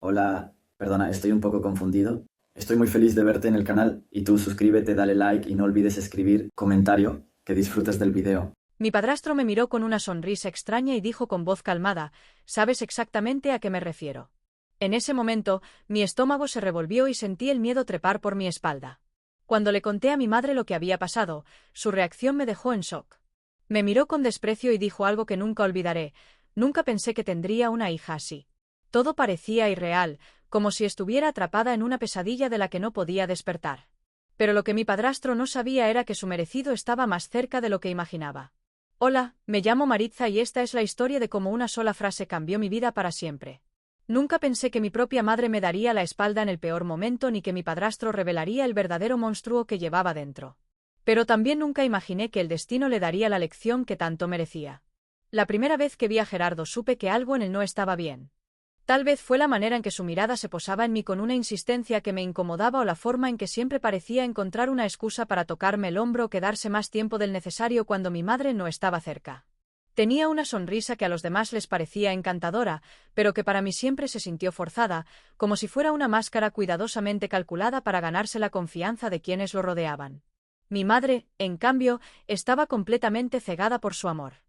Hola, perdona, estoy un poco confundido. Estoy muy feliz de verte en el canal y tú suscríbete, dale like y no olvides escribir comentario, que disfrutes del video. Mi padrastro me miró con una sonrisa extraña y dijo con voz calmada: «Sabes exactamente a qué me refiero». En ese momento, mi estómago se revolvió y sentí el miedo trepar por mi espalda. Cuando le conté a mi madre lo que había pasado, su reacción me dejó en shock. Me miró con desprecio y dijo algo que nunca olvidaré: «Nunca pensé que tendría una hija así». Todo parecía irreal, como si estuviera atrapada en una pesadilla de la que no podía despertar. Pero lo que mi padrastro no sabía era que su merecido estaba más cerca de lo que imaginaba. Hola, me llamo Maritza y esta es la historia de cómo una sola frase cambió mi vida para siempre. Nunca pensé que mi propia madre me daría la espalda en el peor momento ni que mi padrastro revelaría el verdadero monstruo que llevaba dentro. Pero también nunca imaginé que el destino le daría la lección que tanto merecía. La primera vez que vi a Gerardo supe que algo en él no estaba bien. Tal vez fue la manera en que su mirada se posaba en mí con una insistencia que me incomodaba o la forma en que siempre parecía encontrar una excusa para tocarme el hombro o quedarse más tiempo del necesario cuando mi madre no estaba cerca. Tenía una sonrisa que a los demás les parecía encantadora, pero que para mí siempre se sintió forzada, como si fuera una máscara cuidadosamente calculada para ganarse la confianza de quienes lo rodeaban. Mi madre, en cambio, estaba completamente cegada por su amor.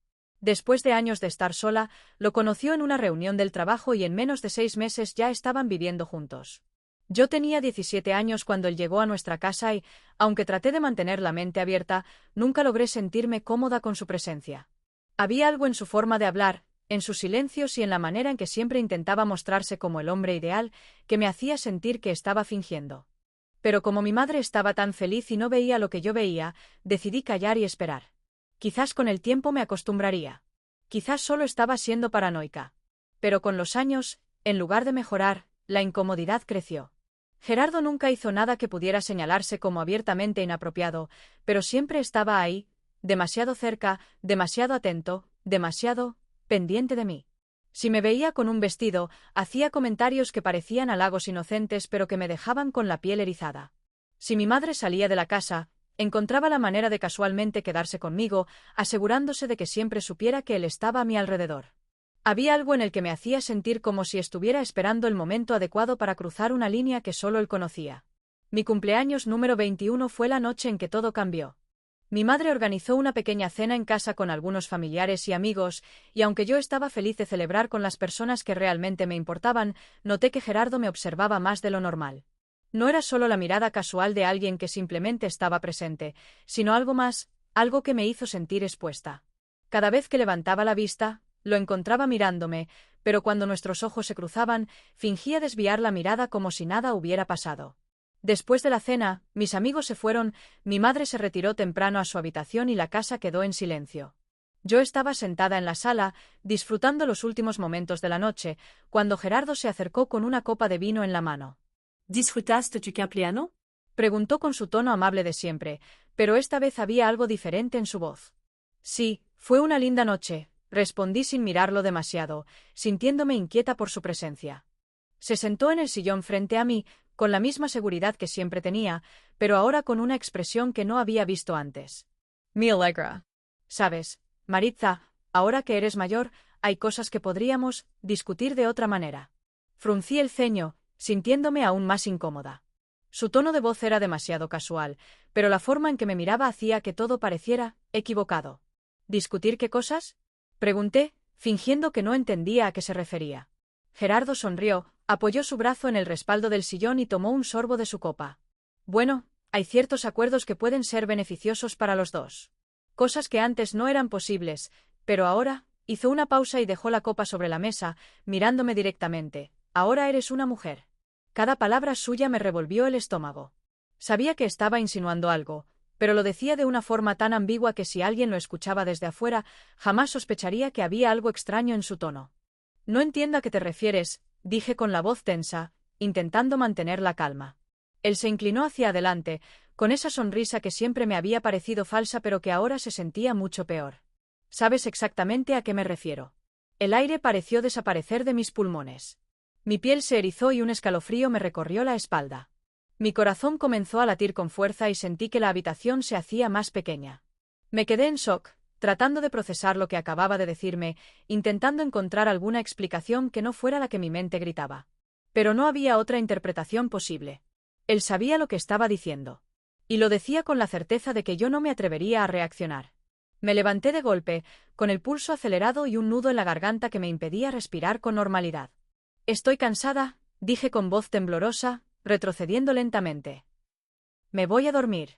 Después de años de estar sola, lo conoció en una reunión del trabajo y en menos de 6 meses ya estaban viviendo juntos. Yo tenía 17 años cuando él llegó a nuestra casa y, aunque traté de mantener la mente abierta, nunca logré sentirme cómoda con su presencia. Había algo en su forma de hablar, en sus silencios y en la manera en que siempre intentaba mostrarse como el hombre ideal, que me hacía sentir que estaba fingiendo. Pero como mi madre estaba tan feliz y no veía lo que yo veía, decidí callar y esperar. Quizás con el tiempo me acostumbraría. Quizás solo estaba siendo paranoica. Pero con los años, en lugar de mejorar, la incomodidad creció. Gerardo nunca hizo nada que pudiera señalarse como abiertamente inapropiado, pero siempre estaba ahí, demasiado cerca, demasiado atento, demasiado pendiente de mí. Si me veía con un vestido, hacía comentarios que parecían halagos inocentes pero que me dejaban con la piel erizada. Si mi madre salía de la casa, encontraba la manera de casualmente quedarse conmigo, asegurándose de que siempre supiera que él estaba a mi alrededor. Había algo en el que me hacía sentir como si estuviera esperando el momento adecuado para cruzar una línea que solo él conocía. Mi cumpleaños número 21 fue la noche en que todo cambió. Mi madre organizó una pequeña cena en casa con algunos familiares y amigos, y aunque yo estaba feliz de celebrar con las personas que realmente me importaban, noté que Gerardo me observaba más de lo normal. No era solo la mirada casual de alguien que simplemente estaba presente, sino algo más, algo que me hizo sentir expuesta. Cada vez que levantaba la vista, lo encontraba mirándome, pero cuando nuestros ojos se cruzaban, fingía desviar la mirada como si nada hubiera pasado. Después de la cena, mis amigos se fueron, mi madre se retiró temprano a su habitación y la casa quedó en silencio. Yo estaba sentada en la sala, disfrutando los últimos momentos de la noche, cuando Gerardo se acercó con una copa de vino en la mano. ¿Disfrutaste tu cumpleaños? Preguntó con su tono amable de siempre, pero esta vez había algo diferente en su voz. Sí, fue una linda noche, respondí sin mirarlo demasiado, sintiéndome inquieta por su presencia. Se sentó en el sillón frente a mí, con la misma seguridad que siempre tenía, pero ahora con una expresión que no había visto antes. Me alegra. Sabes, Maritza, ahora que eres mayor, hay cosas que podríamos discutir de otra manera. Fruncí el ceño, sintiéndome aún más incómoda. Su tono de voz era demasiado casual, pero la forma en que me miraba hacía que todo pareciera equivocado. ¿Discutir qué cosas? Pregunté, fingiendo que no entendía a qué se refería. Gerardo sonrió, apoyó su brazo en el respaldo del sillón y tomó un sorbo de su copa. Bueno, hay ciertos acuerdos que pueden ser beneficiosos para los dos. Cosas que antes no eran posibles, pero ahora, hizo una pausa y dejó la copa sobre la mesa, mirándome directamente. Ahora eres una mujer. Cada palabra suya me revolvió el estómago. Sabía que estaba insinuando algo, pero lo decía de una forma tan ambigua que si alguien lo escuchaba desde afuera, jamás sospecharía que había algo extraño en su tono. No entiendo a qué te refieres, dije con la voz tensa, intentando mantener la calma. Él se inclinó hacia adelante, con esa sonrisa que siempre me había parecido falsa pero que ahora se sentía mucho peor. ¿Sabes exactamente a qué me refiero? El aire pareció desaparecer de mis pulmones. Mi piel se erizó y un escalofrío me recorrió la espalda. Mi corazón comenzó a latir con fuerza y sentí que la habitación se hacía más pequeña. Me quedé en shock, tratando de procesar lo que acababa de decirme, intentando encontrar alguna explicación que no fuera la que mi mente gritaba. Pero no había otra interpretación posible. Él sabía lo que estaba diciendo. Y lo decía con la certeza de que yo no me atrevería a reaccionar. Me levanté de golpe, con el pulso acelerado y un nudo en la garganta que me impedía respirar con normalidad. Estoy cansada, dije con voz temblorosa, retrocediendo lentamente. Me voy a dormir.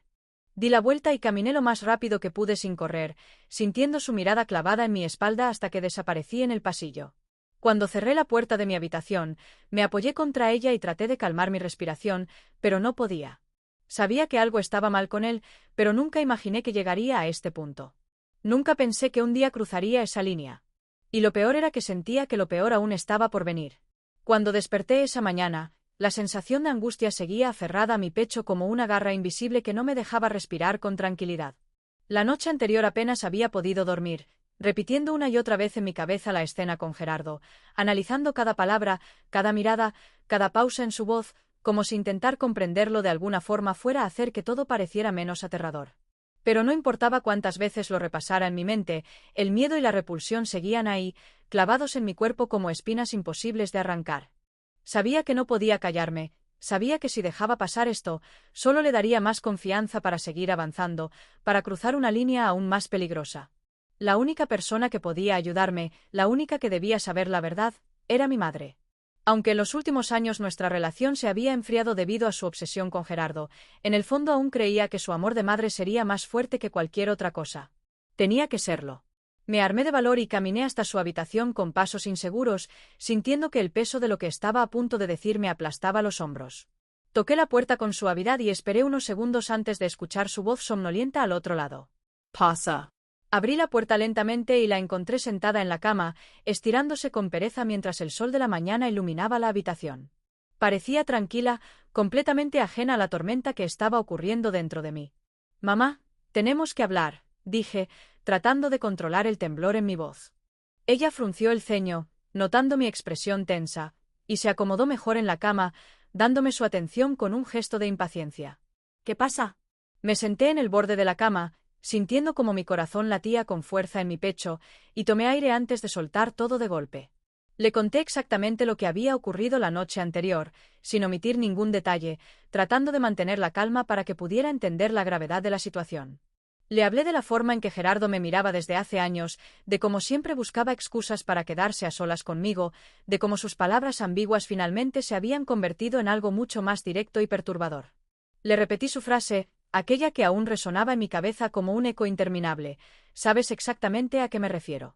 Di la vuelta y caminé lo más rápido que pude sin correr, sintiendo su mirada clavada en mi espalda hasta que desaparecí en el pasillo. Cuando cerré la puerta de mi habitación, me apoyé contra ella y traté de calmar mi respiración, pero no podía. Sabía que algo estaba mal con él, pero nunca imaginé que llegaría a este punto. Nunca pensé que un día cruzaría esa línea. Y lo peor era que sentía que lo peor aún estaba por venir. Cuando desperté esa mañana, la sensación de angustia seguía aferrada a mi pecho como una garra invisible que no me dejaba respirar con tranquilidad. La noche anterior apenas había podido dormir, repitiendo una y otra vez en mi cabeza la escena con Gerardo, analizando cada palabra, cada mirada, cada pausa en su voz, como si intentar comprenderlo de alguna forma fuera a hacer que todo pareciera menos aterrador. Pero no importaba cuántas veces lo repasara en mi mente, el miedo y la repulsión seguían ahí, clavados en mi cuerpo como espinas imposibles de arrancar. Sabía que no podía callarme, sabía que si dejaba pasar esto, solo le daría más confianza para seguir avanzando, para cruzar una línea aún más peligrosa. La única persona que podía ayudarme, la única que debía saber la verdad, era mi madre. Aunque en los últimos años nuestra relación se había enfriado debido a su obsesión con Gerardo, en el fondo aún creía que su amor de madre sería más fuerte que cualquier otra cosa. Tenía que serlo. Me armé de valor y caminé hasta su habitación con pasos inseguros, sintiendo que el peso de lo que estaba a punto de decir me aplastaba los hombros. Toqué la puerta con suavidad y esperé unos segundos antes de escuchar su voz somnolienta al otro lado. «Pasa». Abrí la puerta lentamente y la encontré sentada en la cama, estirándose con pereza mientras el sol de la mañana iluminaba la habitación. Parecía tranquila, completamente ajena a la tormenta que estaba ocurriendo dentro de mí. «Mamá, tenemos que hablar», dije, tratando de controlar el temblor en mi voz. Ella frunció el ceño, notando mi expresión tensa, y se acomodó mejor en la cama, dándome su atención con un gesto de impaciencia. «¿Qué pasa?» Me senté en el borde de la cama, sintiendo como mi corazón latía con fuerza en mi pecho, y tomé aire antes de soltar todo de golpe. Le conté exactamente lo que había ocurrido la noche anterior, sin omitir ningún detalle, tratando de mantener la calma para que pudiera entender la gravedad de la situación. Le hablé de la forma en que Gerardo me miraba desde hace años, de cómo siempre buscaba excusas para quedarse a solas conmigo, de cómo sus palabras ambiguas finalmente se habían convertido en algo mucho más directo y perturbador. Le repetí su frase, aquella que aún resonaba en mi cabeza como un eco interminable. «¿Sabes exactamente a qué me refiero?»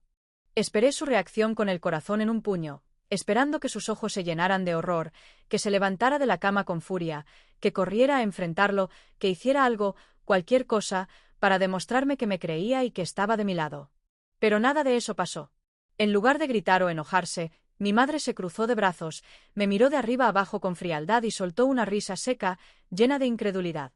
Esperé su reacción con el corazón en un puño, esperando que sus ojos se llenaran de horror, que se levantara de la cama con furia, que corriera a enfrentarlo, que hiciera algo, cualquier cosa, para demostrarme que me creía y que estaba de mi lado. Pero nada de eso pasó. En lugar de gritar o enojarse, mi madre se cruzó de brazos, me miró de arriba abajo con frialdad y soltó una risa seca, llena de incredulidad.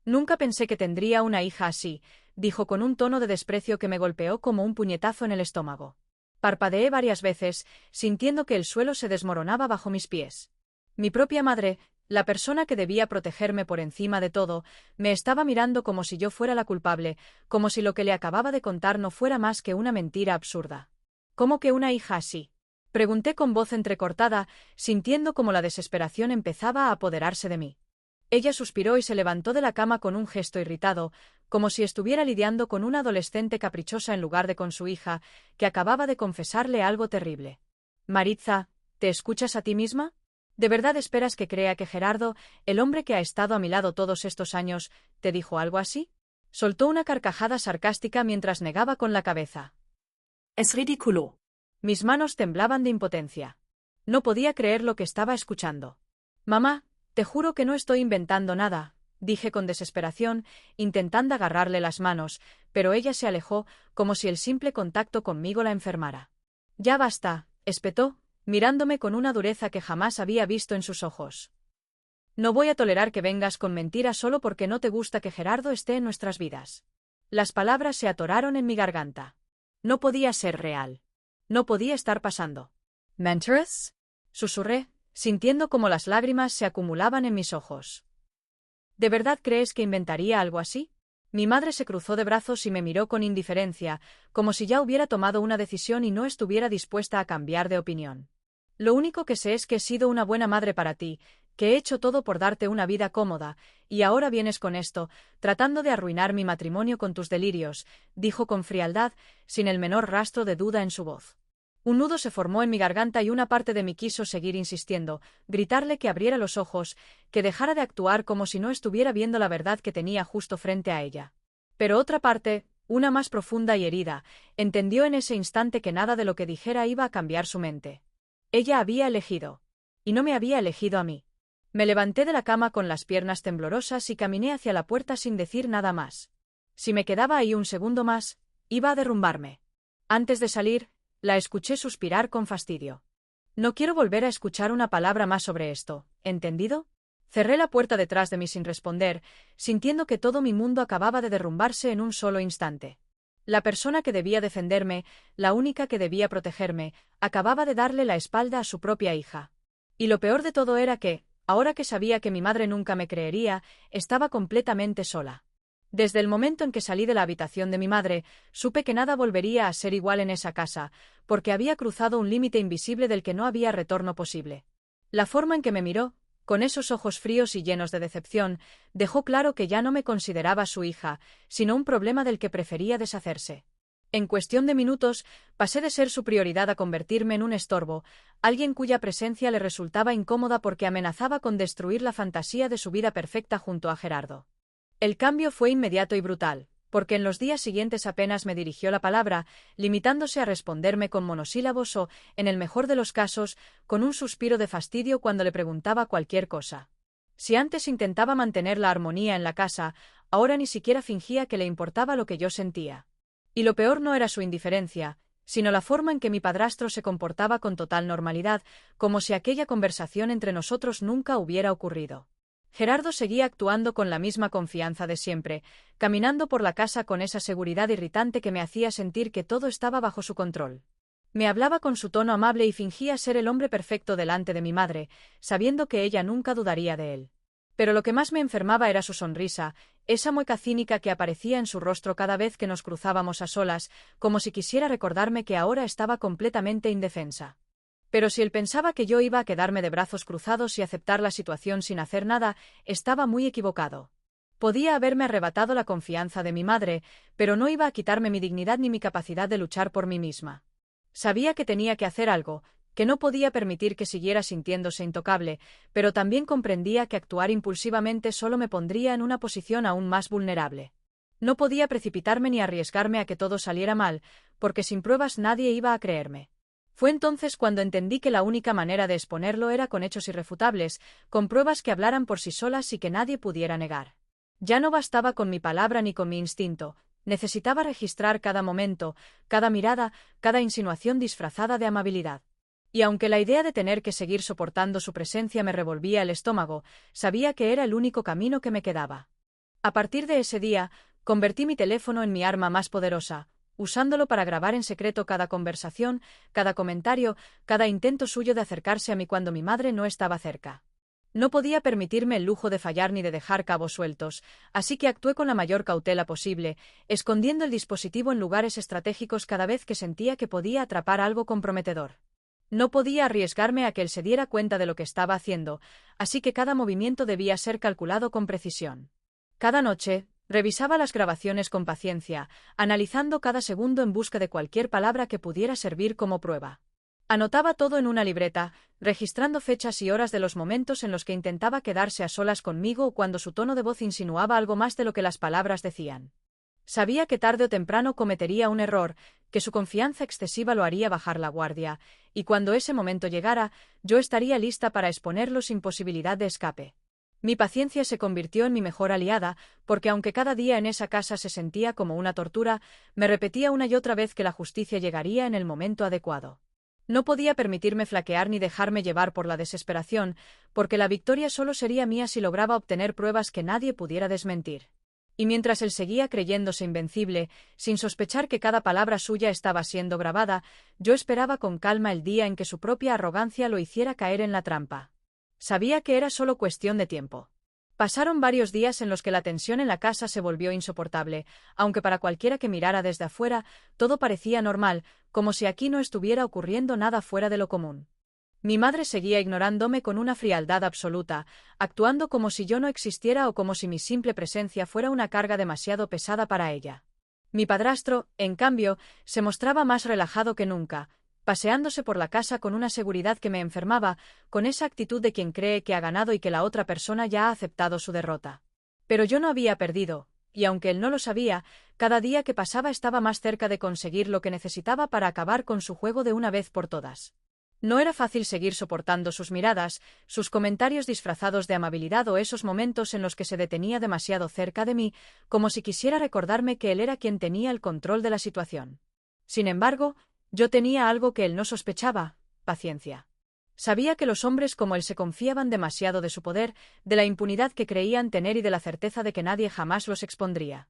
«Nunca pensé que tendría una hija así», dijo con un tono de desprecio que me golpeó como un puñetazo en el estómago. Parpadeé varias veces, sintiendo que el suelo se desmoronaba bajo mis pies. Mi propia madre, la persona que debía protegerme por encima de todo, me estaba mirando como si yo fuera la culpable, como si lo que le acababa de contar no fuera más que una mentira absurda. «¿Cómo que una hija así?», pregunté con voz entrecortada, sintiendo como la desesperación empezaba a apoderarse de mí. Ella suspiró y se levantó de la cama con un gesto irritado, como si estuviera lidiando con una adolescente caprichosa en lugar de con su hija, que acababa de confesarle algo terrible. «Maritza, ¿te escuchas a ti misma? ¿De verdad esperas que crea que Gerardo, el hombre que ha estado a mi lado todos estos años, te dijo algo así?» Soltó una carcajada sarcástica mientras negaba con la cabeza. Es ridículo. Mis manos temblaban de impotencia. No podía creer lo que estaba escuchando. «Mamá, te juro que no estoy inventando nada», dije con desesperación, intentando agarrarle las manos, pero ella se alejó, como si el simple contacto conmigo la enfermara. «Ya basta», espetó, mirándome con una dureza que jamás había visto en sus ojos. «No voy a tolerar que vengas con mentiras solo porque no te gusta que Gerardo esté en nuestras vidas». Las palabras se atoraron en mi garganta. No podía ser real. No podía estar pasando. «¿Mentiras?», susurré, sintiendo como las lágrimas se acumulaban en mis ojos. «¿De verdad crees que inventaría algo así?». Mi madre se cruzó de brazos y me miró con indiferencia, como si ya hubiera tomado una decisión y no estuviera dispuesta a cambiar de opinión. Lo único que sé es que he sido una buena madre para ti, que he hecho todo por darte una vida cómoda, y ahora vienes con esto, tratando de arruinar mi matrimonio con tus delirios, dijo con frialdad, sin el menor rastro de duda en su voz. Un nudo se formó en mi garganta y una parte de mí quiso seguir insistiendo, gritarle que abriera los ojos, que dejara de actuar como si no estuviera viendo la verdad que tenía justo frente a ella. Pero otra parte, una más profunda y herida, entendió en ese instante que nada de lo que dijera iba a cambiar su mente. Ella había elegido. Y no me había elegido a mí. Me levanté de la cama con las piernas temblorosas y caminé hacia la puerta sin decir nada más. Si me quedaba ahí un segundo más, iba a derrumbarme. Antes de salir, la escuché suspirar con fastidio. No quiero volver a escuchar una palabra más sobre esto, ¿entendido? Cerré la puerta detrás de mí sin responder, sintiendo que todo mi mundo acababa de derrumbarse en un solo instante. La persona que debía defenderme, la única que debía protegerme, acababa de darle la espalda a su propia hija. Y lo peor de todo era que, ahora que sabía que mi madre nunca me creería, estaba completamente sola. Desde el momento en que salí de la habitación de mi madre, supe que nada volvería a ser igual en esa casa, porque había cruzado un límite invisible del que no había retorno posible. La forma en que me miró, con esos ojos fríos y llenos de decepción, dejó claro que ya no me consideraba su hija, sino un problema del que prefería deshacerse. En cuestión de minutos, pasé de ser su prioridad a convertirme en un estorbo, alguien cuya presencia le resultaba incómoda porque amenazaba con destruir la fantasía de su vida perfecta junto a Gerardo. El cambio fue inmediato y brutal, porque en los días siguientes apenas me dirigió la palabra, limitándose a responderme con monosílabos o, en el mejor de los casos, con un suspiro de fastidio cuando le preguntaba cualquier cosa. Si antes intentaba mantener la armonía en la casa, ahora ni siquiera fingía que le importaba lo que yo sentía. Y lo peor no era su indiferencia, sino la forma en que mi padrastro se comportaba con total normalidad, como si aquella conversación entre nosotros nunca hubiera ocurrido. Gerardo seguía actuando con la misma confianza de siempre, caminando por la casa con esa seguridad irritante que me hacía sentir que todo estaba bajo su control. Me hablaba con su tono amable y fingía ser el hombre perfecto delante de mi madre, sabiendo que ella nunca dudaría de él. Pero lo que más me enfermaba era su sonrisa, esa mueca cínica que aparecía en su rostro cada vez que nos cruzábamos a solas, como si quisiera recordarme que ahora estaba completamente indefensa. Pero si él pensaba que yo iba a quedarme de brazos cruzados y aceptar la situación sin hacer nada, estaba muy equivocado. Podía haberme arrebatado la confianza de mi madre, pero no iba a quitarme mi dignidad ni mi capacidad de luchar por mí misma. Sabía que tenía que hacer algo, que no podía permitir que siguiera sintiéndose intocable, pero también comprendía que actuar impulsivamente solo me pondría en una posición aún más vulnerable. No podía precipitarme ni arriesgarme a que todo saliera mal, porque sin pruebas nadie iba a creerme. Fue entonces cuando entendí que la única manera de exponerlo era con hechos irrefutables, con pruebas que hablaran por sí solas y que nadie pudiera negar. Ya no bastaba con mi palabra ni con mi instinto, necesitaba registrar cada momento, cada mirada, cada insinuación disfrazada de amabilidad. Y aunque la idea de tener que seguir soportando su presencia me revolvía el estómago, sabía que era el único camino que me quedaba. A partir de ese día, convertí mi teléfono en mi arma más poderosa, usándolo para grabar en secreto cada conversación, cada comentario, cada intento suyo de acercarse a mí cuando mi madre no estaba cerca. No podía permitirme el lujo de fallar ni de dejar cabos sueltos, así que actué con la mayor cautela posible, escondiendo el dispositivo en lugares estratégicos cada vez que sentía que podía atrapar algo comprometedor. No podía arriesgarme a que él se diera cuenta de lo que estaba haciendo, así que cada movimiento debía ser calculado con precisión. Cada noche, revisaba las grabaciones con paciencia, analizando cada segundo en busca de cualquier palabra que pudiera servir como prueba. Anotaba todo en una libreta, registrando fechas y horas de los momentos en los que intentaba quedarse a solas conmigo o cuando su tono de voz insinuaba algo más de lo que las palabras decían. Sabía que tarde o temprano cometería un error, que su confianza excesiva lo haría bajar la guardia, y cuando ese momento llegara, yo estaría lista para exponerlo sin posibilidad de escape. Mi paciencia se convirtió en mi mejor aliada, porque aunque cada día en esa casa se sentía como una tortura, me repetía una y otra vez que la justicia llegaría en el momento adecuado. No podía permitirme flaquear ni dejarme llevar por la desesperación, porque la victoria solo sería mía si lograba obtener pruebas que nadie pudiera desmentir. Y mientras él seguía creyéndose invencible, sin sospechar que cada palabra suya estaba siendo grabada, yo esperaba con calma el día en que su propia arrogancia lo hiciera caer en la trampa. Sabía que era solo cuestión de tiempo. Pasaron varios días en los que la tensión en la casa se volvió insoportable, aunque para cualquiera que mirara desde afuera, todo parecía normal, como si aquí no estuviera ocurriendo nada fuera de lo común. Mi madre seguía ignorándome con una frialdad absoluta, actuando como si yo no existiera o como si mi simple presencia fuera una carga demasiado pesada para ella. Mi padrastro, en cambio, se mostraba más relajado que nunca, paseándose por la casa con una seguridad que me enfermaba, con esa actitud de quien cree que ha ganado y que la otra persona ya ha aceptado su derrota. Pero yo no había perdido, y aunque él no lo sabía, cada día que pasaba estaba más cerca de conseguir lo que necesitaba para acabar con su juego de una vez por todas. No era fácil seguir soportando sus miradas, sus comentarios disfrazados de amabilidad o esos momentos en los que se detenía demasiado cerca de mí, como si quisiera recordarme que él era quien tenía el control de la situación. Sin embargo, yo tenía algo que él no sospechaba: paciencia. Sabía que los hombres como él se confiaban demasiado de su poder, de la impunidad que creían tener y de la certeza de que nadie jamás los expondría.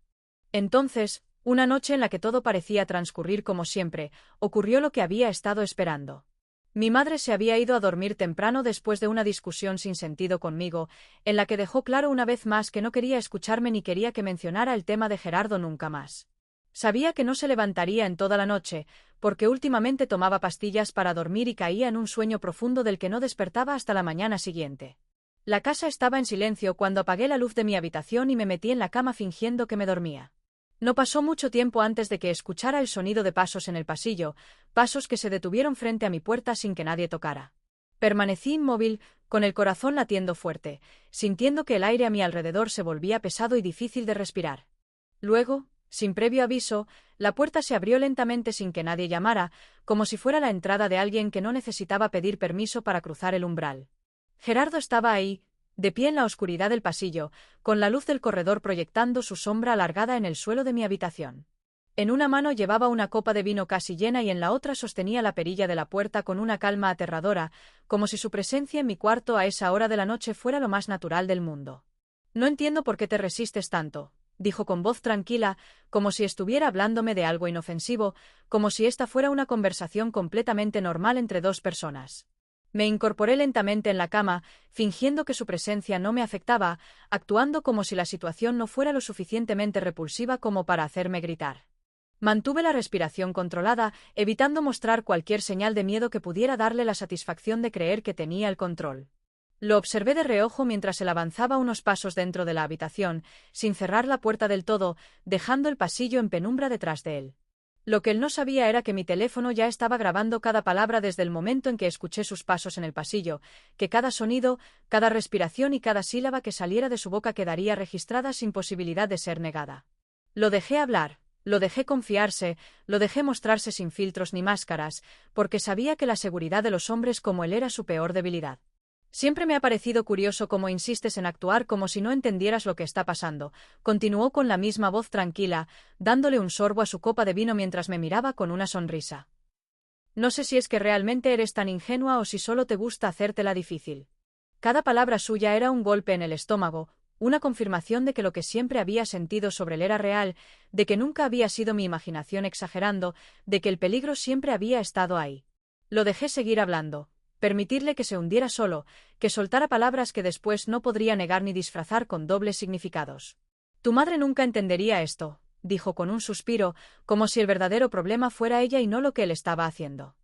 Entonces, una noche en la que todo parecía transcurrir como siempre, ocurrió lo que había estado esperando. Mi madre se había ido a dormir temprano después de una discusión sin sentido conmigo, en la que dejó claro una vez más que no quería escucharme ni quería que mencionara el tema de Gerardo nunca más. Sabía que no se levantaría en toda la noche, porque últimamente tomaba pastillas para dormir y caía en un sueño profundo del que no despertaba hasta la mañana siguiente. La casa estaba en silencio cuando apagué la luz de mi habitación y me metí en la cama fingiendo que me dormía. No pasó mucho tiempo antes de que escuchara el sonido de pasos en el pasillo, pasos que se detuvieron frente a mi puerta sin que nadie tocara. Permanecí inmóvil, con el corazón latiendo fuerte, sintiendo que el aire a mi alrededor se volvía pesado y difícil de respirar. Luego, sin previo aviso, la puerta se abrió lentamente sin que nadie llamara, como si fuera la entrada de alguien que no necesitaba pedir permiso para cruzar el umbral. Gerardo estaba ahí, de pie en la oscuridad del pasillo, con la luz del corredor proyectando su sombra alargada en el suelo de mi habitación. En una mano llevaba una copa de vino casi llena y en la otra sostenía la perilla de la puerta con una calma aterradora, como si su presencia en mi cuarto a esa hora de la noche fuera lo más natural del mundo. «No entiendo por qué te resistes tanto», dijo con voz tranquila, como si estuviera hablándome de algo inofensivo, como si esta fuera una conversación completamente normal entre dos personas. Me incorporé lentamente en la cama, fingiendo que su presencia no me afectaba, actuando como si la situación no fuera lo suficientemente repulsiva como para hacerme gritar. Mantuve la respiración controlada, evitando mostrar cualquier señal de miedo que pudiera darle la satisfacción de creer que tenía el control. Lo observé de reojo mientras él avanzaba unos pasos dentro de la habitación, sin cerrar la puerta del todo, dejando el pasillo en penumbra detrás de él. Lo que él no sabía era que mi teléfono ya estaba grabando cada palabra desde el momento en que escuché sus pasos en el pasillo, que cada sonido, cada respiración y cada sílaba que saliera de su boca quedaría registrada sin posibilidad de ser negada. Lo dejé hablar, lo dejé confiarse, lo dejé mostrarse sin filtros ni máscaras, porque sabía que la seguridad de los hombres como él era su peor debilidad. Siempre me ha parecido curioso cómo insistes en actuar como si no entendieras lo que está pasando, continuó con la misma voz tranquila, dándole un sorbo a su copa de vino mientras me miraba con una sonrisa. No sé si es que realmente eres tan ingenua o si solo te gusta hacértela difícil. Cada palabra suya era un golpe en el estómago, una confirmación de que lo que siempre había sentido sobre él era real, de que nunca había sido mi imaginación exagerando, de que el peligro siempre había estado ahí. Lo dejé seguir hablando. Permitirle que se hundiera solo, que soltara palabras que después no podría negar ni disfrazar con dobles significados. Tu madre nunca entendería esto, dijo con un suspiro, como si el verdadero problema fuera ella y no lo que él estaba haciendo.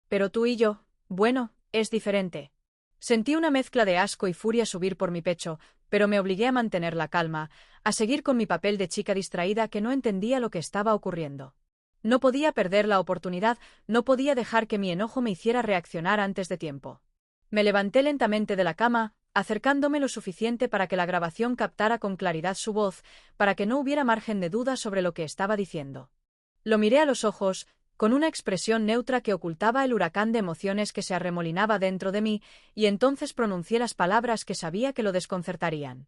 Pero tú y yo, bueno, es diferente. Sentí una mezcla de asco y furia subir por mi pecho, pero me obligué a mantener la calma, a seguir con mi papel de chica distraída que no entendía lo que estaba ocurriendo. No podía perder la oportunidad, no podía dejar que mi enojo me hiciera reaccionar antes de tiempo. Me levanté lentamente de la cama, acercándome lo suficiente para que la grabación captara con claridad su voz, para que no hubiera margen de duda sobre lo que estaba diciendo. Lo miré a los ojos, con una expresión neutra que ocultaba el huracán de emociones que se arremolinaba dentro de mí, y entonces pronuncié las palabras que sabía que lo desconcertarían.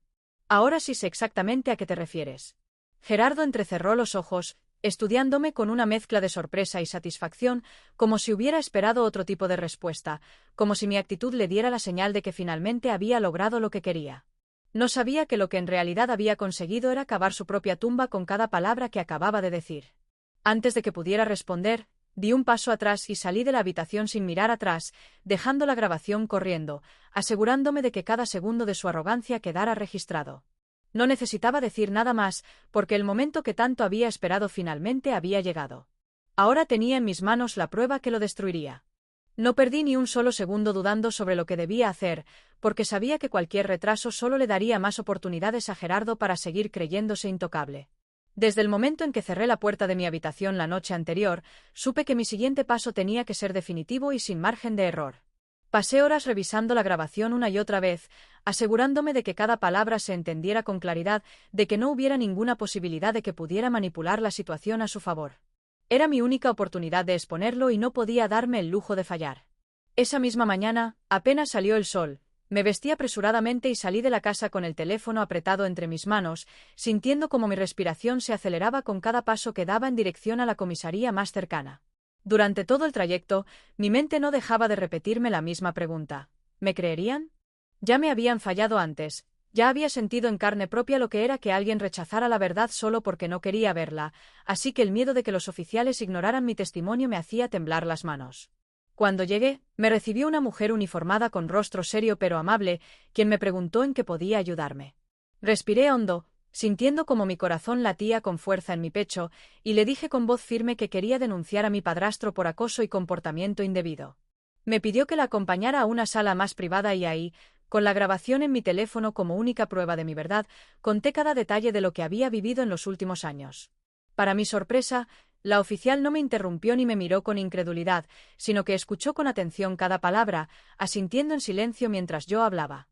Ahora sí sé exactamente a qué te refieres. Gerardo entrecerró los ojos, estudiándome con una mezcla de sorpresa y satisfacción, como si hubiera esperado otro tipo de respuesta, como si mi actitud le diera la señal de que finalmente había logrado lo que quería. No sabía que lo que en realidad había conseguido era cavar su propia tumba con cada palabra que acababa de decir. Antes de que pudiera responder, di un paso atrás y salí de la habitación sin mirar atrás, dejando la grabación corriendo, asegurándome de que cada segundo de su arrogancia quedara registrado. No necesitaba decir nada más, porque el momento que tanto había esperado finalmente había llegado. Ahora tenía en mis manos la prueba que lo destruiría. No perdí ni un solo segundo dudando sobre lo que debía hacer, porque sabía que cualquier retraso solo le daría más oportunidades a Gerardo para seguir creyéndose intocable. Desde el momento en que cerré la puerta de mi habitación la noche anterior, supe que mi siguiente paso tenía que ser definitivo y sin margen de error. Pasé horas revisando la grabación una y otra vez, asegurándome de que cada palabra se entendiera con claridad, de que no hubiera ninguna posibilidad de que pudiera manipular la situación a su favor. Era mi única oportunidad de exponerlo y no podía darme el lujo de fallar. Esa misma mañana, apenas salió el sol, me vestí apresuradamente y salí de la casa con el teléfono apretado entre mis manos, sintiendo como mi respiración se aceleraba con cada paso que daba en dirección a la comisaría más cercana. Durante todo el trayecto, mi mente no dejaba de repetirme la misma pregunta. ¿Me creerían? Ya me habían fallado antes. Ya había sentido en carne propia lo que era que alguien rechazara la verdad solo porque no quería verla, así que el miedo de que los oficiales ignoraran mi testimonio me hacía temblar las manos. Cuando llegué, me recibió una mujer uniformada con rostro serio pero amable, quien me preguntó en qué podía ayudarme. Respiré hondo, sintiendo como mi corazón latía con fuerza en mi pecho, y le dije con voz firme que quería denunciar a mi padrastro por acoso y comportamiento indebido. Me pidió que la acompañara a una sala más privada y ahí, con la grabación en mi teléfono como única prueba de mi verdad, conté cada detalle de lo que había vivido en los últimos años. Para mi sorpresa, la oficial no me interrumpió ni me miró con incredulidad, sino que escuchó con atención cada palabra, asintiendo en silencio mientras yo hablaba.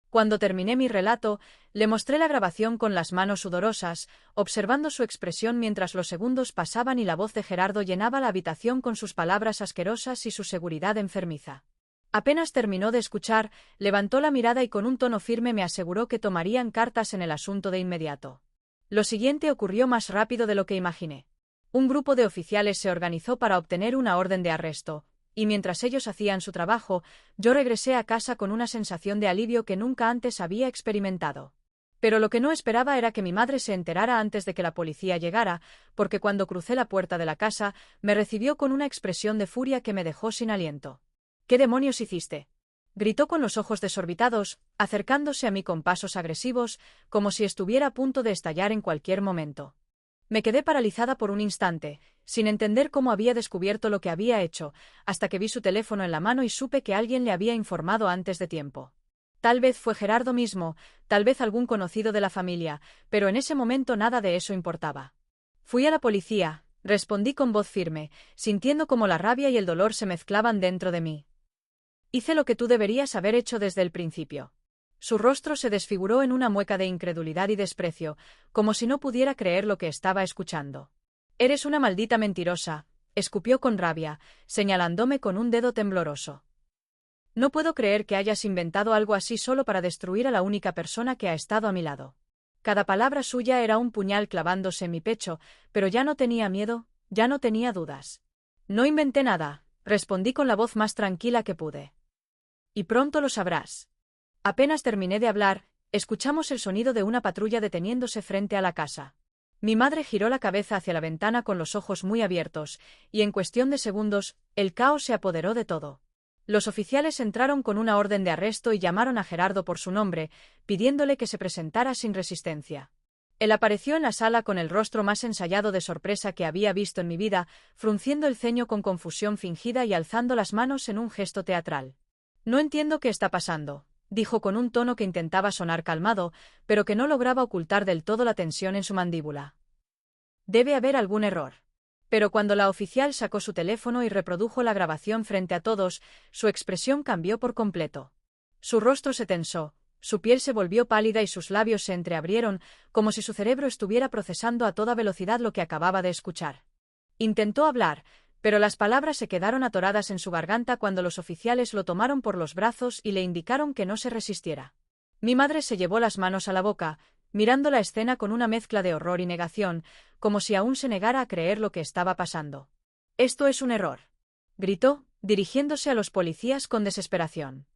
Cuando terminé mi relato, le mostré la grabación con las manos sudorosas, observando su expresión mientras los segundos pasaban y la voz de Gerardo llenaba la habitación con sus palabras asquerosas y su seguridad enfermiza. Apenas terminó de escuchar, levantó la mirada y con un tono firme me aseguró que tomarían cartas en el asunto de inmediato. Lo siguiente ocurrió más rápido de lo que imaginé. Un grupo de oficiales se organizó para obtener una orden de arresto, y mientras ellos hacían su trabajo, yo regresé a casa con una sensación de alivio que nunca antes había experimentado. Pero lo que no esperaba era que mi madre se enterara antes de que la policía llegara, porque cuando crucé la puerta de la casa, me recibió con una expresión de furia que me dejó sin aliento. ¿Qué demonios hiciste? Gritó con los ojos desorbitados, acercándose a mí con pasos agresivos, como si estuviera a punto de estallar en cualquier momento. Me quedé paralizada por un instante, sin entender cómo había descubierto lo que había hecho, hasta que vi su teléfono en la mano y supe que alguien le había informado antes de tiempo. Tal vez fue Gerardo mismo, tal vez algún conocido de la familia, pero en ese momento nada de eso importaba. Fui a la policía, respondí con voz firme, sintiendo como la rabia y el dolor se mezclaban dentro de mí. Hice lo que tú deberías haber hecho desde el principio. Su rostro se desfiguró en una mueca de incredulidad y desprecio, como si no pudiera creer lo que estaba escuchando. Eres una maldita mentirosa, escupió con rabia, señalándome con un dedo tembloroso. No puedo creer que hayas inventado algo así solo para destruir a la única persona que ha estado a mi lado. Cada palabra suya era un puñal clavándose en mi pecho, pero ya no tenía miedo, ya no tenía dudas. No inventé nada, respondí con la voz más tranquila que pude. Y pronto lo sabrás. Apenas terminé de hablar, escuchamos el sonido de una patrulla deteniéndose frente a la casa. Mi madre giró la cabeza hacia la ventana con los ojos muy abiertos, y en cuestión de segundos, el caos se apoderó de todo. Los oficiales entraron con una orden de arresto y llamaron a Gerardo por su nombre, pidiéndole que se presentara sin resistencia. Él apareció en la sala con el rostro más ensayado de sorpresa que había visto en mi vida, frunciendo el ceño con confusión fingida y alzando las manos en un gesto teatral. No entiendo qué está pasando, dijo con un tono que intentaba sonar calmado, pero que no lograba ocultar del todo la tensión en su mandíbula. Debe haber algún error. Pero cuando la oficial sacó su teléfono y reprodujo la grabación frente a todos, su expresión cambió por completo. Su rostro se tensó, su piel se volvió pálida y sus labios se entreabrieron, como si su cerebro estuviera procesando a toda velocidad lo que acababa de escuchar. Intentó hablar, pero las palabras se quedaron atoradas en su garganta cuando los oficiales lo tomaron por los brazos y le indicaron que no se resistiera. Mi madre se llevó las manos a la boca, mirando la escena con una mezcla de horror y negación, como si aún se negara a creer lo que estaba pasando. «Esto es un error», gritó, dirigiéndose a los policías con desesperación.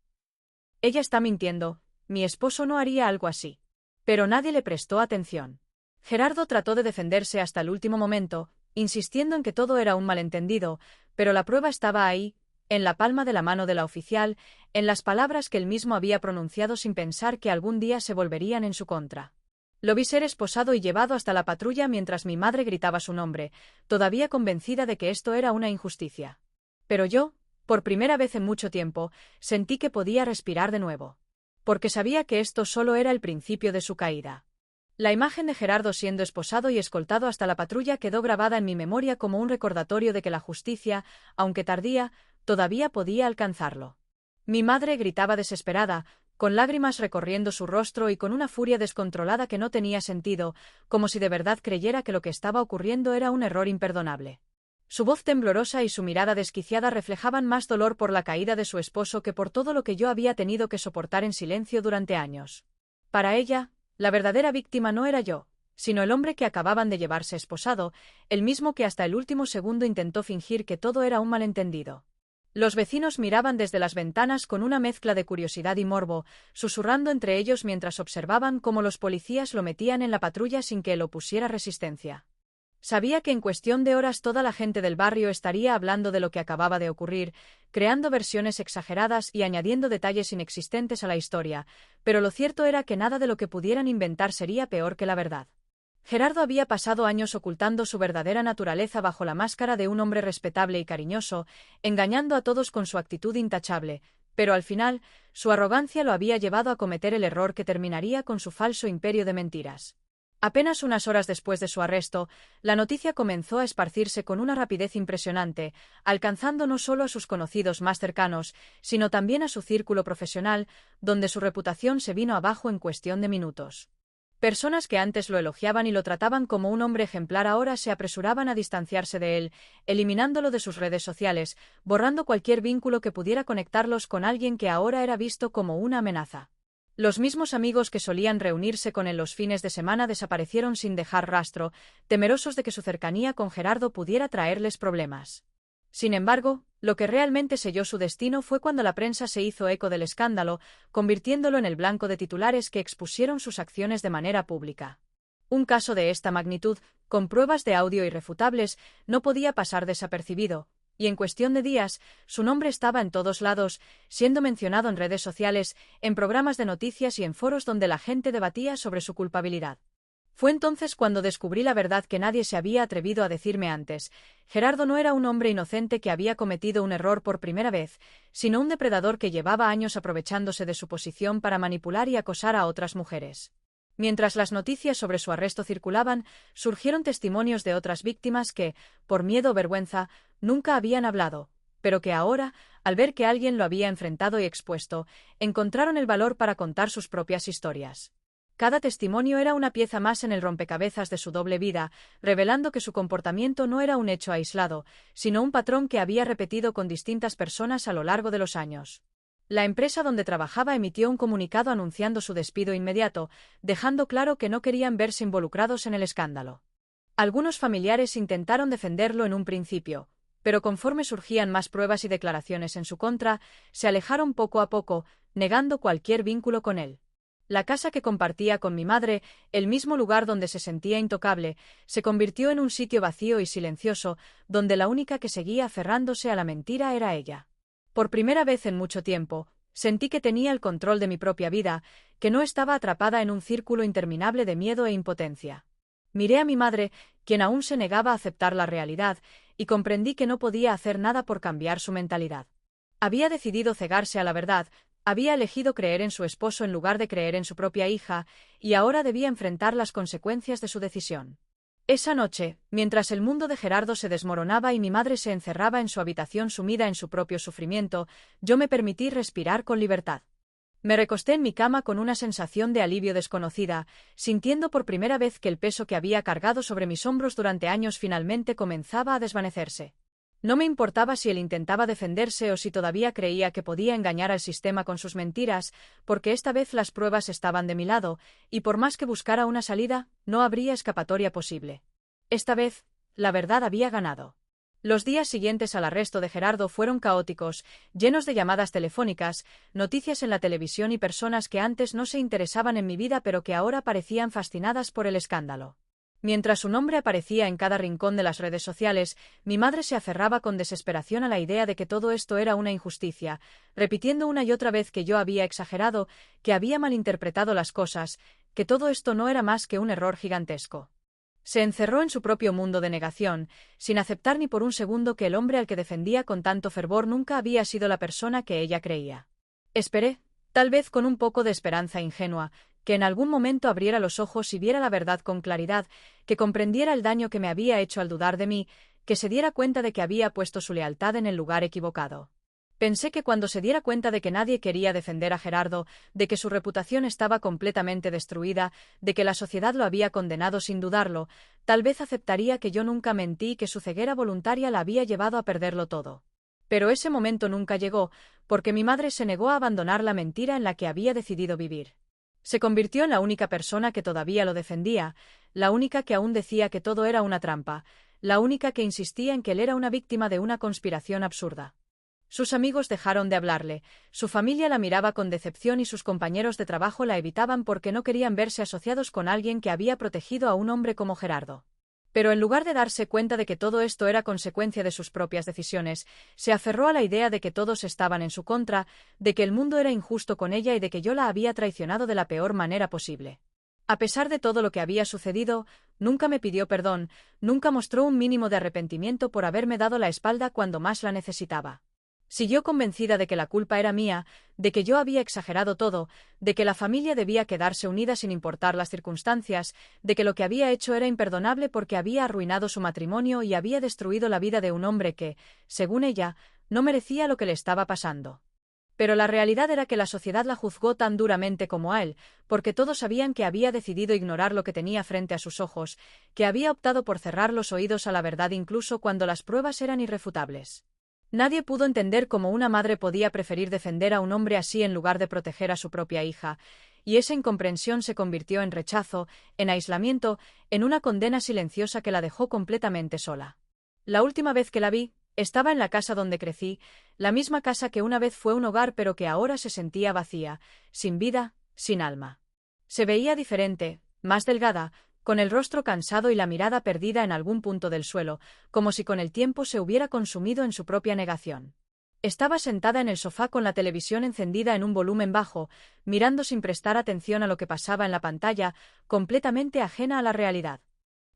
«Ella está mintiendo, mi esposo no haría algo así». Pero nadie le prestó atención. Gerardo trató de defenderse hasta el último momento, insistiendo en que todo era un malentendido, pero la prueba estaba ahí, en la palma de la mano de la oficial, en las palabras que él mismo había pronunciado sin pensar que algún día se volverían en su contra. Lo vi ser esposado y llevado hasta la patrulla mientras mi madre gritaba su nombre, todavía convencida de que esto era una injusticia. Pero yo, Por primera vez en mucho tiempo, sentí que podía respirar de nuevo. Porque sabía que esto solo era el principio de su caída. La imagen de Gerardo siendo esposado y escoltado hasta la patrulla quedó grabada en mi memoria como un recordatorio de que la justicia, aunque tardía, todavía podía alcanzarlo. Mi madre gritaba desesperada, con lágrimas recorriendo su rostro y con una furia descontrolada que no tenía sentido, como si de verdad creyera que lo que estaba ocurriendo era un error imperdonable. Su voz temblorosa y su mirada desquiciada reflejaban más dolor por la caída de su esposo que por todo lo que yo había tenido que soportar en silencio durante años. Para ella, la verdadera víctima no era yo, sino el hombre que acababan de llevarse esposado, el mismo que hasta el último segundo intentó fingir que todo era un malentendido. Los vecinos miraban desde las ventanas con una mezcla de curiosidad y morbo, susurrando entre ellos mientras observaban cómo los policías lo metían en la patrulla sin que él opusiera resistencia. Sabía que en cuestión de horas toda la gente del barrio estaría hablando de lo que acababa de ocurrir, creando versiones exageradas y añadiendo detalles inexistentes a la historia, pero lo cierto era que nada de lo que pudieran inventar sería peor que la verdad. Gerardo había pasado años ocultando su verdadera naturaleza bajo la máscara de un hombre respetable y cariñoso, engañando a todos con su actitud intachable, pero al final, su arrogancia lo había llevado a cometer el error que terminaría con su falso imperio de mentiras. Apenas unas horas después de su arresto, la noticia comenzó a esparcirse con una rapidez impresionante, alcanzando no solo a sus conocidos más cercanos, sino también a su círculo profesional, donde su reputación se vino abajo en cuestión de minutos. Personas que antes lo elogiaban y lo trataban como un hombre ejemplar ahora se apresuraban a distanciarse de él, eliminándolo de sus redes sociales, borrando cualquier vínculo que pudiera conectarlos con alguien que ahora era visto como una amenaza. Los mismos amigos que solían reunirse con él los fines de semana desaparecieron sin dejar rastro, temerosos de que su cercanía con Gerardo pudiera traerles problemas. Sin embargo, lo que realmente selló su destino fue cuando la prensa se hizo eco del escándalo, convirtiéndolo en el blanco de titulares que expusieron sus acciones de manera pública. Un caso de esta magnitud, con pruebas de audio irrefutables, no podía pasar desapercibido, y en cuestión de días, su nombre estaba en todos lados, siendo mencionado en redes sociales, en programas de noticias y en foros donde la gente debatía sobre su culpabilidad. Fue entonces cuando descubrí la verdad que nadie se había atrevido a decirme antes. Gerardo no era un hombre inocente que había cometido un error por primera vez, sino un depredador que llevaba años aprovechándose de su posición para manipular y acosar a otras mujeres. Mientras las noticias sobre su arresto circulaban, surgieron testimonios de otras víctimas que, por miedo o vergüenza, nunca habían hablado, pero que ahora, al ver que alguien lo había enfrentado y expuesto, encontraron el valor para contar sus propias historias. Cada testimonio era una pieza más en el rompecabezas de su doble vida, revelando que su comportamiento no era un hecho aislado, sino un patrón que había repetido con distintas personas a lo largo de los años. La empresa donde trabajaba emitió un comunicado anunciando su despido inmediato, dejando claro que no querían verse involucrados en el escándalo. Algunos familiares intentaron defenderlo en un principio, pero conforme surgían más pruebas y declaraciones en su contra, se alejaron poco a poco, negando cualquier vínculo con él. La casa que compartía con mi madre, el mismo lugar donde se sentía intocable, se convirtió en un sitio vacío y silencioso, donde la única que seguía aferrándose a la mentira era ella. Por primera vez en mucho tiempo, sentí que tenía el control de mi propia vida, que no estaba atrapada en un círculo interminable de miedo e impotencia. Miré a mi madre, quien aún se negaba a aceptar la realidad, y comprendí que no podía hacer nada por cambiar su mentalidad. Había decidido cegarse a la verdad, había elegido creer en su esposo en lugar de creer en su propia hija, y ahora debía enfrentar las consecuencias de su decisión. Esa noche, mientras el mundo de Gerardo se desmoronaba y mi madre se encerraba en su habitación sumida en su propio sufrimiento, yo me permití respirar con libertad. Me recosté en mi cama con una sensación de alivio desconocida, sintiendo por primera vez que el peso que había cargado sobre mis hombros durante años finalmente comenzaba a desvanecerse. No me importaba si él intentaba defenderse o si todavía creía que podía engañar al sistema con sus mentiras, porque esta vez las pruebas estaban de mi lado, y por más que buscara una salida, no habría escapatoria posible. Esta vez, la verdad había ganado. Los días siguientes al arresto de Gerardo fueron caóticos, llenos de llamadas telefónicas, noticias en la televisión y personas que antes no se interesaban en mi vida pero que ahora parecían fascinadas por el escándalo. Mientras su nombre aparecía en cada rincón de las redes sociales, mi madre se aferraba con desesperación a la idea de que todo esto era una injusticia, repitiendo una y otra vez que yo había exagerado, que había malinterpretado las cosas, que todo esto no era más que un error gigantesco. Se encerró en su propio mundo de negación, sin aceptar ni por un segundo que el hombre al que defendía con tanto fervor nunca había sido la persona que ella creía. Esperé, tal vez con un poco de esperanza ingenua, que en algún momento abriera los ojos y viera la verdad con claridad, que comprendiera el daño que me había hecho al dudar de mí, que se diera cuenta de que había puesto su lealtad en el lugar equivocado. Pensé que cuando se diera cuenta de que nadie quería defender a Gerardo, de que su reputación estaba completamente destruida, de que la sociedad lo había condenado sin dudarlo, tal vez aceptaría que yo nunca mentí y que su ceguera voluntaria la había llevado a perderlo todo. Pero ese momento nunca llegó, porque mi madre se negó a abandonar la mentira en la que había decidido vivir. Se convirtió en la única persona que todavía lo defendía, la única que aún decía que todo era una trampa, la única que insistía en que él era una víctima de una conspiración absurda. Sus amigos dejaron de hablarle, su familia la miraba con decepción y sus compañeros de trabajo la evitaban porque no querían verse asociados con alguien que había protegido a un hombre como Gerardo. Pero en lugar de darse cuenta de que todo esto era consecuencia de sus propias decisiones, se aferró a la idea de que todos estaban en su contra, de que el mundo era injusto con ella y de que yo la había traicionado de la peor manera posible. A pesar de todo lo que había sucedido, nunca me pidió perdón, nunca mostró un mínimo de arrepentimiento por haberme dado la espalda cuando más la necesitaba. Siguió convencida de que la culpa era mía, de que yo había exagerado todo, de que la familia debía quedarse unida sin importar las circunstancias, de que lo que había hecho era imperdonable porque había arruinado su matrimonio y había destruido la vida de un hombre que, según ella, no merecía lo que le estaba pasando. Pero la realidad era que la sociedad la juzgó tan duramente como a él, porque todos sabían que había decidido ignorar lo que tenía frente a sus ojos, que había optado por cerrar los oídos a la verdad incluso cuando las pruebas eran irrefutables. Nadie pudo entender cómo una madre podía preferir defender a un hombre así en lugar de proteger a su propia hija, y esa incomprensión se convirtió en rechazo, en aislamiento, en una condena silenciosa que la dejó completamente sola. La última vez que la vi, estaba en la casa donde crecí, la misma casa que una vez fue un hogar pero que ahora se sentía vacía, sin vida, sin alma. Se veía diferente, más delgada, con el rostro cansado y la mirada perdida en algún punto del suelo, como si con el tiempo se hubiera consumido en su propia negación. Estaba sentada en el sofá con la televisión encendida en un volumen bajo, mirando sin prestar atención a lo que pasaba en la pantalla, completamente ajena a la realidad.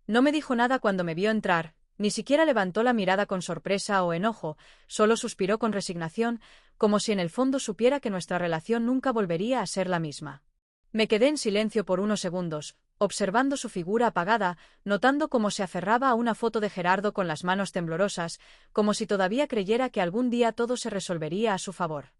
No me dijo nada cuando me vio entrar, ni siquiera levantó la mirada con sorpresa o enojo, solo suspiró con resignación, como si en el fondo supiera que nuestra relación nunca volvería a ser la misma. Me quedé en silencio por unos segundos, observando su figura apagada, notando cómo se aferraba a una foto de Gerardo con las manos temblorosas, como si todavía creyera que algún día todo se resolvería a su favor.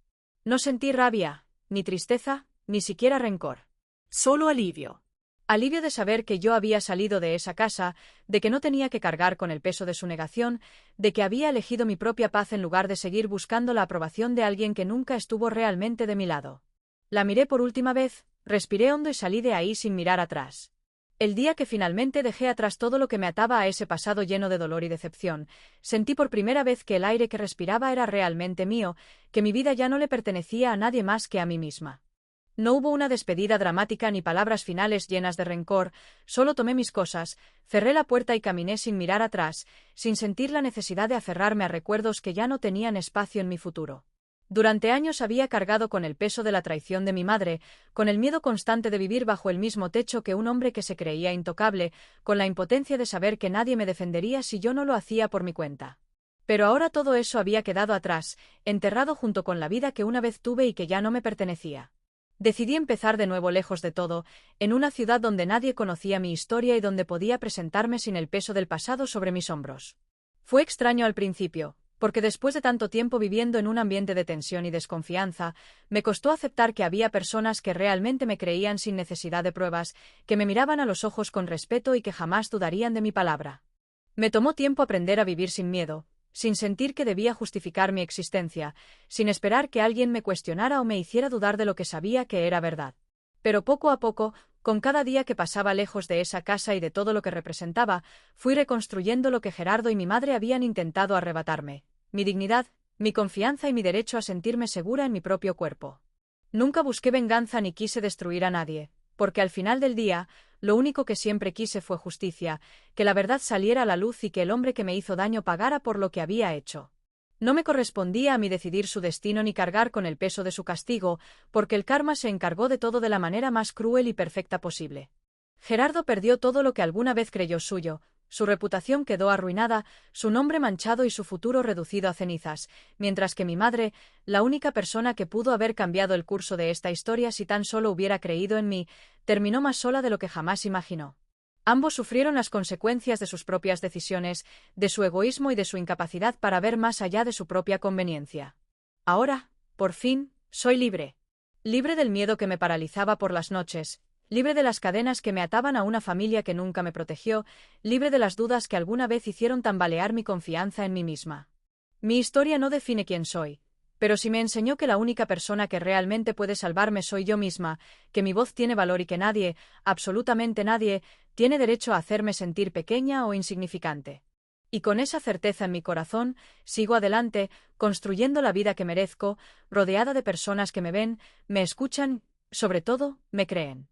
No sentí rabia, ni tristeza, ni siquiera rencor. Solo alivio. Alivio de saber que yo había salido de esa casa, de que no tenía que cargar con el peso de su negación, de que había elegido mi propia paz en lugar de seguir buscando la aprobación de alguien que nunca estuvo realmente de mi lado. La miré por última vez, respiré hondo y salí de ahí sin mirar atrás. El día que finalmente dejé atrás todo lo que me ataba a ese pasado lleno de dolor y decepción, sentí por primera vez que el aire que respiraba era realmente mío, que mi vida ya no le pertenecía a nadie más que a mí misma. No hubo una despedida dramática ni palabras finales llenas de rencor, solo tomé mis cosas, cerré la puerta y caminé sin mirar atrás, sin sentir la necesidad de aferrarme a recuerdos que ya no tenían espacio en mi futuro. Durante años había cargado con el peso de la traición de mi madre, con el miedo constante de vivir bajo el mismo techo que un hombre que se creía intocable, con la impotencia de saber que nadie me defendería si yo no lo hacía por mi cuenta. Pero ahora todo eso había quedado atrás, enterrado junto con la vida que una vez tuve y que ya no me pertenecía. Decidí empezar de nuevo lejos de todo, en una ciudad donde nadie conocía mi historia y donde podía presentarme sin el peso del pasado sobre mis hombros. Fue extraño al principio, porque después de tanto tiempo viviendo en un ambiente de tensión y desconfianza, me costó aceptar que había personas que realmente me creían sin necesidad de pruebas, que me miraban a los ojos con respeto y que jamás dudarían de mi palabra. Me tomó tiempo aprender a vivir sin miedo, sin sentir que debía justificar mi existencia, sin esperar que alguien me cuestionara o me hiciera dudar de lo que sabía que era verdad. Pero poco a poco, con cada día que pasaba lejos de esa casa y de todo lo que representaba, fui reconstruyendo lo que Gerardo y mi madre habían intentado arrebatarme: mi dignidad, mi confianza y mi derecho a sentirme segura en mi propio cuerpo. Nunca busqué venganza ni quise destruir a nadie, porque al final del día, lo único que siempre quise fue justicia, que la verdad saliera a la luz y que el hombre que me hizo daño pagara por lo que había hecho. No me correspondía a mí decidir su destino ni cargar con el peso de su castigo, porque el karma se encargó de todo de la manera más cruel y perfecta posible. Gerardo perdió todo lo que alguna vez creyó suyo, su reputación quedó arruinada, su nombre manchado y su futuro reducido a cenizas, mientras que mi madre, la única persona que pudo haber cambiado el curso de esta historia si tan solo hubiera creído en mí, terminó más sola de lo que jamás imaginó. Ambos sufrieron las consecuencias de sus propias decisiones, de su egoísmo y de su incapacidad para ver más allá de su propia conveniencia. Ahora, por fin, soy libre. Libre del miedo que me paralizaba por las noches, libre de las cadenas que me ataban a una familia que nunca me protegió, libre de las dudas que alguna vez hicieron tambalear mi confianza en mí misma. Mi historia no define quién soy, pero sí me enseñó que la única persona que realmente puede salvarme soy yo misma, que mi voz tiene valor y que nadie, absolutamente nadie, tiene derecho a hacerme sentir pequeña o insignificante. Y con esa certeza en mi corazón, sigo adelante, construyendo la vida que merezco, rodeada de personas que me ven, me escuchan, sobre todo, me creen.